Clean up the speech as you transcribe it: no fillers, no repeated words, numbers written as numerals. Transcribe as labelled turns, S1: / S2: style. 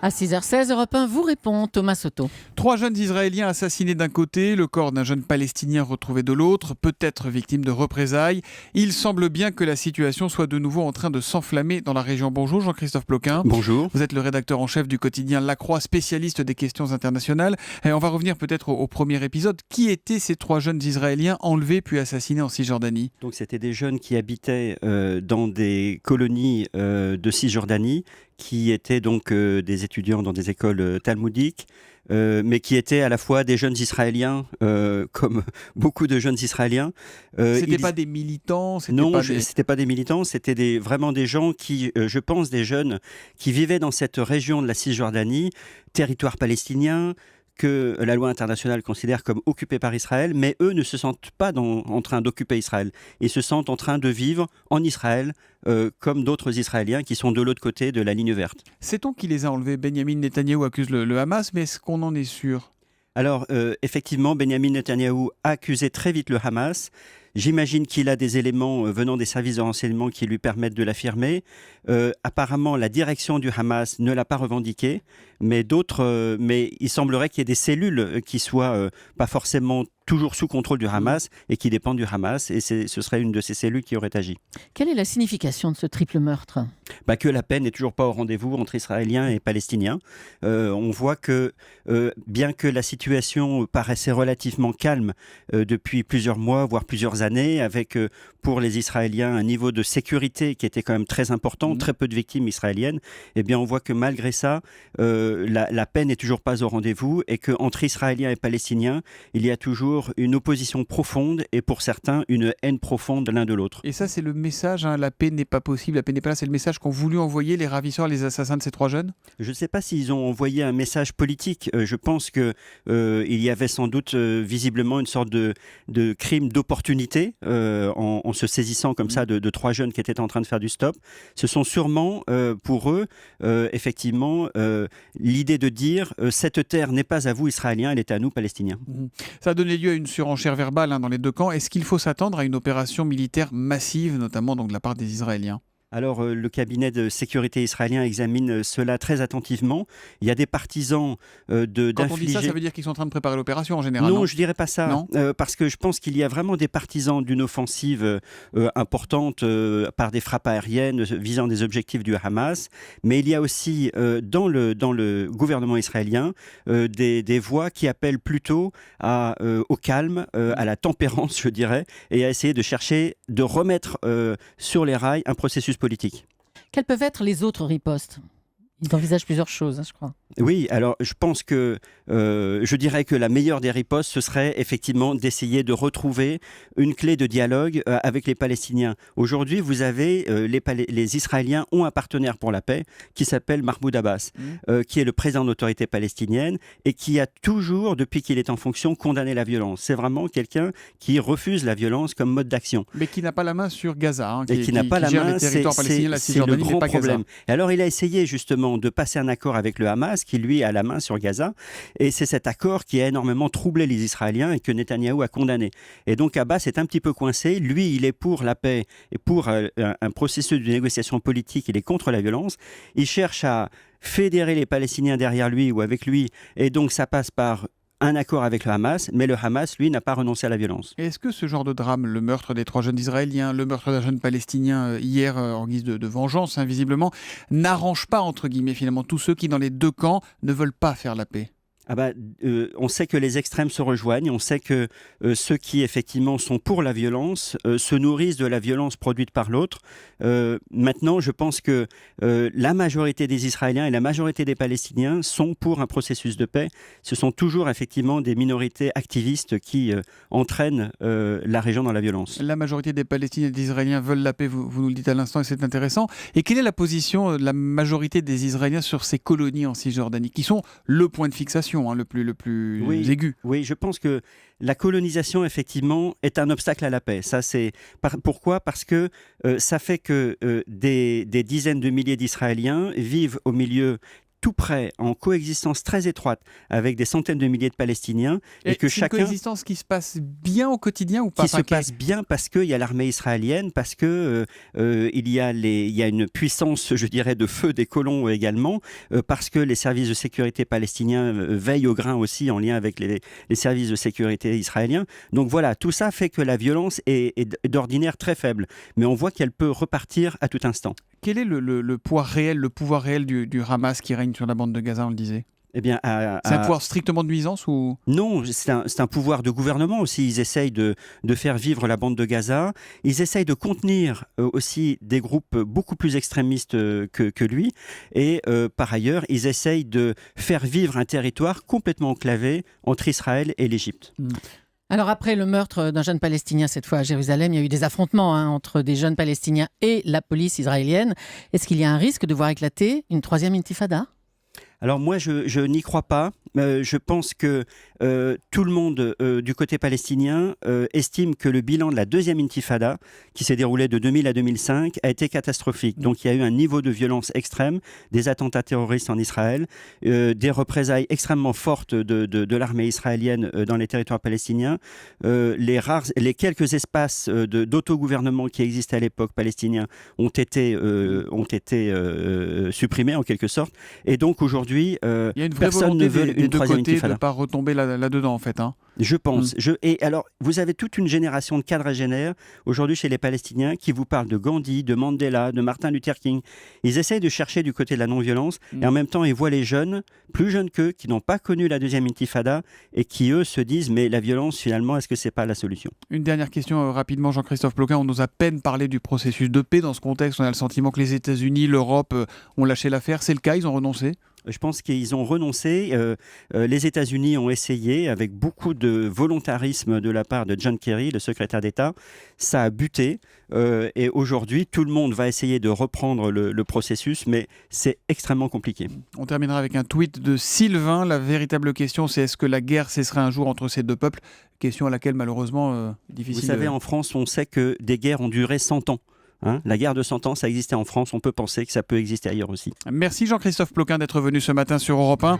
S1: À 6h16, Europe 1 vous répond, Thomas Soto.
S2: 3 jeunes Israéliens assassinés d'un côté, le corps d'un jeune Palestinien retrouvé de l'autre, peut-être victime de représailles. Il semble bien que la situation soit de nouveau en train de s'enflammer dans la région. Bonjour Jean-Christophe Ploquin.
S3: Bonjour.
S2: Vous êtes le rédacteur en chef du quotidien La Croix, spécialiste des questions internationales. Et on va revenir peut-être au premier épisode. Qui étaient ces 3 jeunes Israéliens enlevés puis assassinés en Cisjordanie ?
S3: Donc c'était des jeunes qui habitaient dans des colonies de Cisjordanie, qui étaient donc des étudiants dans des écoles talmudiques, mais qui étaient à la fois des jeunes Israéliens, comme beaucoup de jeunes Israéliens.
S2: C'était pas des militants?
S3: C'était pas des militants, c'était vraiment des gens qui, je pense, des jeunes qui vivaient dans cette région de la Cisjordanie, territoire palestinien, que la loi internationale considère comme occupé par Israël, mais eux ne se sentent pas en train d'occuper Israël. Ils se sentent en train de vivre en Israël, comme d'autres Israéliens qui sont de l'autre côté de la ligne verte.
S2: Sait-on qui les a enlevés? Benyamin Netanyahou accuse le Hamas, mais est-ce qu'on en est sûr?
S3: Alors, effectivement, Benyamin Netanyahou a accusé très vite le Hamas. J'imagine qu'il a des éléments venant des services de renseignement qui lui permettent de l'affirmer. Apparemment, la direction du Hamas ne l'a pas revendiqué, mais il semblerait qu'il y ait des cellules qui soient pas forcément toujours sous contrôle du Hamas et qui dépendent du Hamas, et ce serait une de ces cellules qui aurait agi.
S1: Quelle est la signification de ce triple meurtre ?
S3: Que la paix n'est toujours pas au rendez-vous entre Israéliens et Palestiniens. On voit que, bien que la situation paraissait relativement calme depuis plusieurs mois, voire plusieurs années, avec pour les Israéliens un niveau de sécurité qui était quand même très important, très peu de victimes israéliennes, eh bien on voit que malgré ça, la paix n'est toujours pas au rendez-vous, et qu'entre Israéliens et Palestiniens, il y a toujours une opposition profonde, et pour certains, une haine profonde l'un de l'autre.
S2: Et ça, c'est le message, la paix n'est pas possible, la paix n'est pas là, c'est le message qu'ont voulu envoyer les ravisseurs, les assassins de ces 3 jeunes?
S3: Je ne sais pas s'ils ont envoyé un message politique. Je pense qu'il y avait sans doute visiblement une sorte de crime d'opportunité en se saisissant comme ça de 3 jeunes qui étaient en train de faire du stop. Ce sont sûrement pour eux, effectivement, l'idée de dire cette terre n'est pas à vous Israéliens, elle est à nous Palestiniens.
S2: Ça a donné lieu à une surenchère verbale dans les 2 camps. Est-ce qu'il faut s'attendre à une opération militaire massive, notamment donc, de la part des Israéliens ?
S3: Alors, le cabinet de sécurité israélien examine cela très attentivement. Il y a des partisans d'infliger...
S2: Quand on dit ça, ça veut dire qu'ils sont en train de préparer l'opération en général?
S3: Non, je ne dirais pas ça. Parce que je pense qu'il y a vraiment des partisans d'une offensive importante par des frappes aériennes visant des objectifs du Hamas. Mais il y a aussi dans le gouvernement israélien des voix qui appellent plutôt au calme, à la tempérance, je dirais, et à essayer de chercher de remettre sur les rails un processus politique.
S1: Quelles peuvent être les autres ripostes ? Ils envisagent plusieurs choses, je crois.
S3: Oui, alors je pense que je dirais que la meilleure des ripostes, ce serait effectivement d'essayer de retrouver une clé de dialogue avec les Palestiniens. Aujourd'hui, vous avez les Israéliens ont un partenaire pour la paix qui s'appelle Mahmoud Abbas, qui est le président de l'autorité palestinienne et qui a toujours, depuis qu'il est en fonction, condamné la violence. C'est vraiment quelqu'un qui refuse la violence comme mode d'action.
S2: Mais qui n'a pas la main sur Gaza,
S3: qui n'a pas la main, c'est le grand problème. Et alors il a essayé justement de passer un accord avec le Hamas, qui lui a la main sur Gaza, et c'est cet accord qui a énormément troublé les Israéliens et que Netanyahou a condamné. Et donc Abbas est un petit peu coincé. Lui, il est pour la paix et pour un processus de négociation politique. Il est contre la violence. Il cherche à fédérer les Palestiniens derrière lui ou avec lui, et donc ça passe par un accord avec le Hamas, mais le Hamas, lui, n'a pas renoncé à la violence.
S2: Et est-ce que ce genre de drame, le meurtre des 3 jeunes Israéliens, le meurtre d'un jeune Palestinien hier en guise de vengeance, visiblement, n'arrange pas, entre guillemets, finalement, tous ceux qui, dans les 2 camps, ne veulent pas faire la paix?
S3: On sait que les extrêmes se rejoignent, on sait que ceux qui effectivement sont pour la violence se nourrissent de la violence produite par l'autre. Maintenant, je pense que la majorité des Israéliens et la majorité des Palestiniens sont pour un processus de paix. Ce sont toujours effectivement des minorités activistes qui entraînent la région dans la violence.
S2: La majorité des Palestiniens et des Israéliens veulent la paix, vous nous le dites à l'instant, et c'est intéressant. Et quelle est la position de la majorité des Israéliens sur ces colonies en Cisjordanie, qui sont le point de fixation le plus aigu?
S3: Oui, je pense que la colonisation, effectivement, est un obstacle à la paix. Ça, pourquoi ? Parce que ça fait que des dizaines de milliers d'Israéliens vivent au milieu tout près, en coexistence très étroite, avec des centaines de milliers de Palestiniens, et que
S2: c'est une coexistence qui se passe bien au quotidien ou pas?
S3: se passe bien parce qu'il y a l'armée israélienne, parce que il y a une puissance, je dirais, de feu des colons également, parce que les services de sécurité palestiniens veillent au grain aussi en lien avec les services de sécurité israéliens. Donc voilà, tout ça fait que la violence est d'ordinaire très faible, mais on voit qu'elle peut repartir à tout instant.
S2: Quel est le poids réel, le pouvoir réel du Hamas qui règne sur la bande de Gaza, on le disait?
S3: Eh bien,
S2: c'est un pouvoir strictement de nuisance ou...
S3: Non, c'est un pouvoir de gouvernement aussi. Ils essayent de faire vivre la bande de Gaza. Ils essayent de contenir aussi des groupes beaucoup plus extrémistes que lui. Et par ailleurs, ils essayent de faire vivre un territoire complètement enclavé entre Israël et l'Égypte.
S1: Alors après le meurtre d'un jeune Palestinien, cette fois à Jérusalem, il y a eu des affrontements entre des jeunes Palestiniens et la police israélienne. Est-ce qu'il y a un risque de voir éclater une troisième intifada ?
S3: Alors moi, je n'y crois pas. Je pense que tout le monde du côté palestinien estime que le bilan de la deuxième intifada, qui s'est déroulée de 2000 à 2005, a été catastrophique. Donc il y a eu un niveau de violence extrême, des attentats terroristes en Israël, des représailles extrêmement fortes de l'armée israélienne dans les territoires palestiniens, les quelques espaces d'autogouvernement qui existaient à l'époque palestinien ont été supprimés en quelque sorte. Et donc aujourd'hui, il
S2: y a une vraie
S3: personne ne veut
S2: des
S3: une
S2: deux
S3: troisième
S2: côtés
S3: intifada.
S2: de ne pas retomber là-dedans en fait.
S3: Je pense. Et alors, vous avez toute une génération de quadragénaires aujourd'hui chez les Palestiniens qui vous parlent de Gandhi, de Mandela, de Martin Luther King. Ils essayent de chercher du côté de la non-violence et en même temps, ils voient les jeunes, plus jeunes qu'eux, qui n'ont pas connu la deuxième intifada et qui, eux, se disent mais la violence, finalement, est-ce que c'est pas la solution?
S2: Une dernière question rapidement, Jean-Christophe Ploquin. On nous a à peine parlé du processus de paix. Dans ce contexte, on a le sentiment que les États-Unis, l'Europe ont lâché l'affaire. C'est le cas? Ils ont renoncé?
S3: Je pense qu'ils ont renoncé. Les États-Unis ont essayé avec beaucoup de volontarisme de la part de John Kerry, le secrétaire d'État. Ça a buté. Et aujourd'hui, tout le monde va essayer de reprendre le processus, mais c'est extrêmement compliqué.
S2: On terminera avec un tweet de Sylvain. La véritable question, c'est est-ce que la guerre cesserait un jour entre ces deux peuples? Question à laquelle, malheureusement, difficile.
S3: Vous savez, en France, on sait que des guerres ont duré 100 ans. La guerre de 100 ans, ça existait en France. On peut penser que ça peut exister ailleurs aussi.
S2: Merci Jean-Christophe Ploquin d'être venu ce matin sur Europe 1.